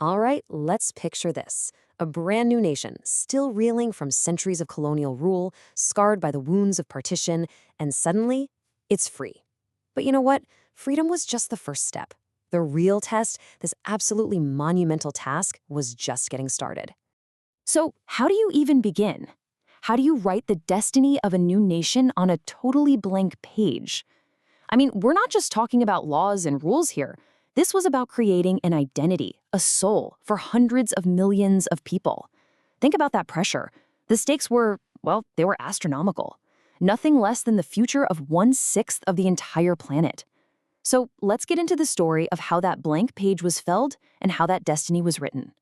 All right, let's picture this. A brand new nation, still reeling from centuries of colonial rule, scarred by the wounds of partition, and suddenly, it's free. But you know what? Freedom was just the first step. The real test, this absolutely monumental task, was just getting started. So, how do you even begin? How do you write the destiny of a new nation on a totally blank page? I mean, we're not just talking about laws and rules here. This was about creating an identity, a soul, for hundreds of millions of people. Think about that pressure. The stakes were, well, they were astronomical. Nothing less than the future of 1/6 of the entire planet. So let's get into the story of how that blank page was filled and how that destiny was written.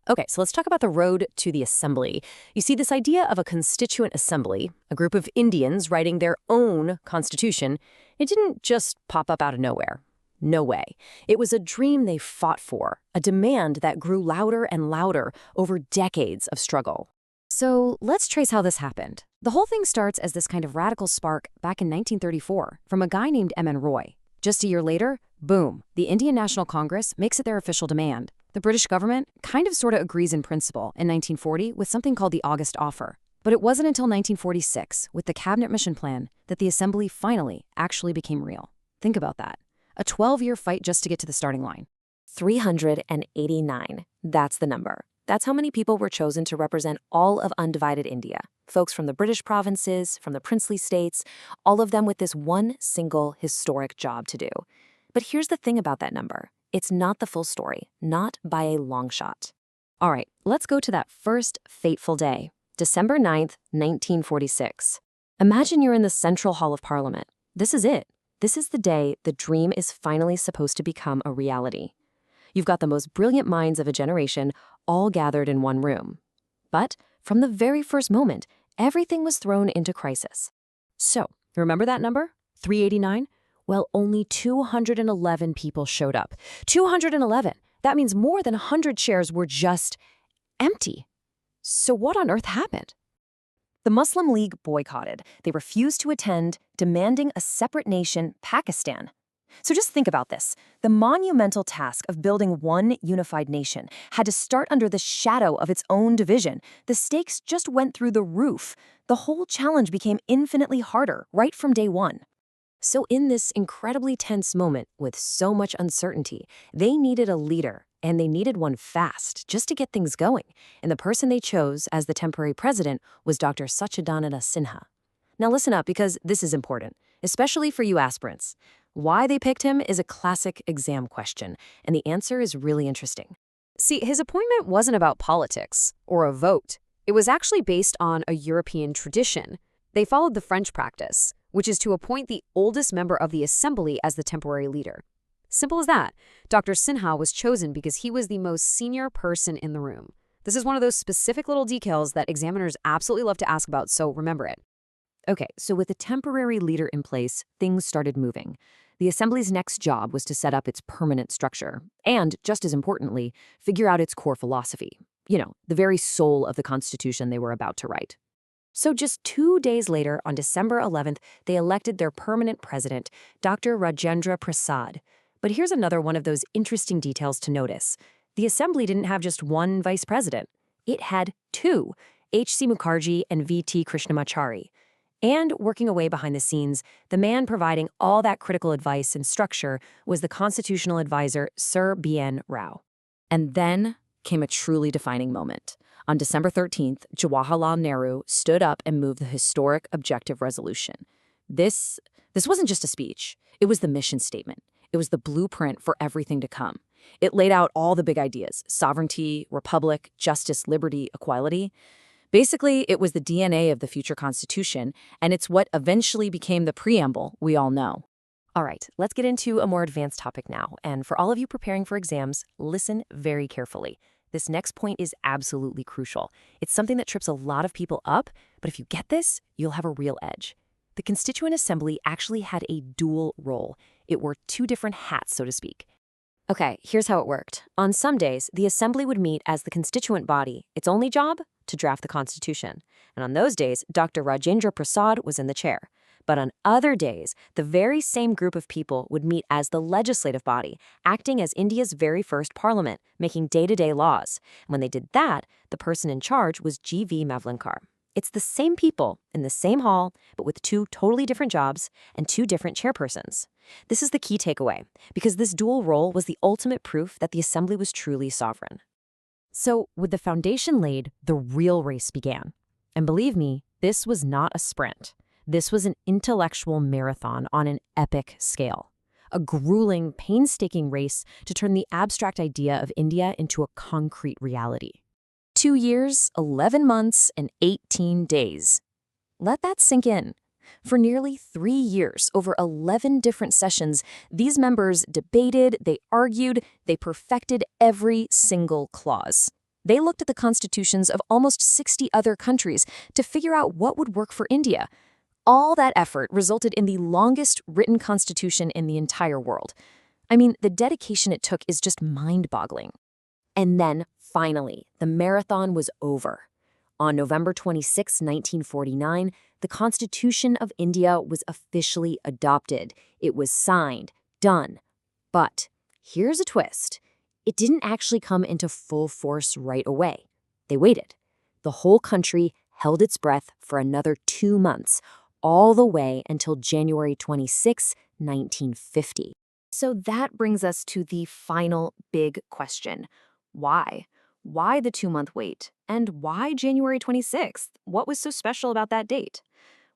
Okay, so let's talk about the road to the assembly. You see, this idea of a constituent assembly, a group of Indians writing their own constitution, it didn't just pop up out of nowhere. No way. It was a dream they fought for, a demand that grew louder and louder over decades of struggle. So let's trace how this happened. The whole thing starts as this kind of radical spark back in 1934 from a guy named M.N. Roy. Just a year later, boom, the Indian National Congress makes it their official demand. The British government kind of sorta agrees in principle in 1940 with something called the August Offer. But it wasn't until 1946, with the Cabinet Mission Plan, that the assembly finally actually became real. Think about that. A 12-year fight just to get to the starting line. 389. That's the number. That's how many people were chosen to represent all of undivided India. Folks from the British provinces, from the princely states, all of them with this one single historic job to do. But here's the thing about that number. It's not the full story, not by a long shot. All right, let's go to that first fateful day, December 9th, 1946. Imagine you're in the Central Hall of Parliament. This is it. This is the day the dream is finally supposed to become a reality. You've got the most brilliant minds of a generation all gathered in one room. But from the very first moment, everything was thrown into crisis. So, remember that number? 389? Well, only 211 people showed up. 211! That means more than 100 chairs were just empty. So what on earth happened? The Muslim League boycotted. They refused to attend, demanding a separate nation, Pakistan. So just think about this. The monumental task of building one unified nation had to start under the shadow of its own division. The stakes just went through the roof. The whole challenge became infinitely harder right from day one. So in this incredibly tense moment with so much uncertainty, they needed a leader, and they needed one fast, just to get things going. And the person they chose as the temporary president was Dr. Sachchidananda Sinha. Now listen up, because this is important, especially for you aspirants. Why they picked him is a classic exam question, and the answer is really interesting. See, his appointment wasn't about politics or a vote. It was actually based on a European tradition. They followed the French practice, which is to appoint the oldest member of the assembly as the temporary leader. Simple as that. Dr. Sinha was chosen because he was the most senior person in the room. This is one of those specific little details that examiners absolutely love to ask about, so remember it. Okay, so with a temporary leader in place, things started moving. The assembly's next job was to set up its permanent structure, and, just as importantly, figure out its core philosophy. You know, the very soul of the Constitution they were about to write. So just 2 days later, on December 11th, they elected their permanent president, Dr. Rajendra Prasad. But here's another one of those interesting details to notice. The assembly didn't have just one vice president. It had two, H.C. Mukherjee and V.T. Krishnamachari. And working away behind the scenes, the man providing all that critical advice and structure was the constitutional advisor, Sir B.N. Rao. And then came a truly defining moment. On December 13th, Jawaharlal Nehru stood up and moved the historic objective resolution. This wasn't just a speech. It was the mission statement. It was the blueprint for everything to come. It laid out all the big ideas: sovereignty, republic, justice, liberty, equality. Basically, it was the DNA of the future Constitution, and it's what eventually became the preamble we all know. All right, let's get into a more advanced topic now. And for all of you preparing for exams, listen very carefully. This next point is absolutely crucial. It's something that trips a lot of people up, but if you get this, you'll have a real edge. The Constituent Assembly actually had a dual role. It wore two different hats, so to speak. Okay, here's how it worked. On some days, the Assembly would meet as the constituent body. Its only job? To draft the Constitution. And on those days, Dr. Rajendra Prasad was in the chair. But on other days, the very same group of people would meet as the legislative body, acting as India's very first parliament, making day-to-day laws. And when they did that, the person in charge was G.V. Mavlinkar. It's the same people in the same hall, but with two totally different jobs and two different chairpersons. This is the key takeaway, because this dual role was the ultimate proof that the assembly was truly sovereign. So, with the foundation laid, the real race began. And believe me, this was not a sprint. This was an intellectual marathon on an epic scale. A grueling, painstaking race to turn the abstract idea of India into a concrete reality. 2 years, 11 months, and 18 days. Let that sink in. For nearly 3 years, over 11 different sessions, these members debated, they argued, they perfected every single clause. They looked at the constitutions of almost 60 other countries to figure out what would work for India. All that effort resulted in the longest written constitution in the entire world. I mean, the dedication it took is just mind-boggling. And then, finally, the marathon was over. On November 26, 1949, the Constitution of India was officially adopted. It was signed, done. But here's a twist. It didn't actually come into full force right away. They waited. The whole country held its breath for another 2 months, all the way until January 26, 1950. So that brings us to the final big question. Why? Why the 2-month wait? And why January 26th? What was so special about that date?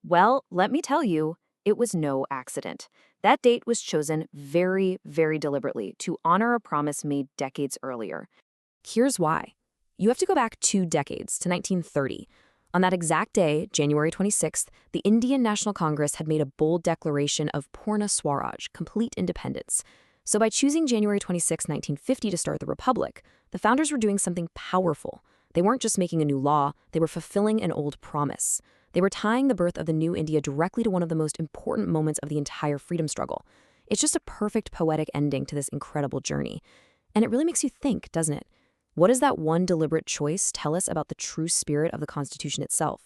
Well, let me tell you, it was no accident. That date was chosen very, very deliberately to honor a promise made decades earlier. Here's why. You have to go back 2 decades to 1930. On that exact day, January 26th, the Indian National Congress had made a bold declaration of Purna Swaraj, complete independence. So by choosing January 26, 1950 to start the Republic, the founders were doing something powerful. They weren't just making a new law, they were fulfilling an old promise. They were tying the birth of the new India directly to one of the most important moments of the entire freedom struggle. It's just a perfect poetic ending to this incredible journey. And it really makes you think, doesn't it? What does that one deliberate choice tell us about the true spirit of the Constitution itself?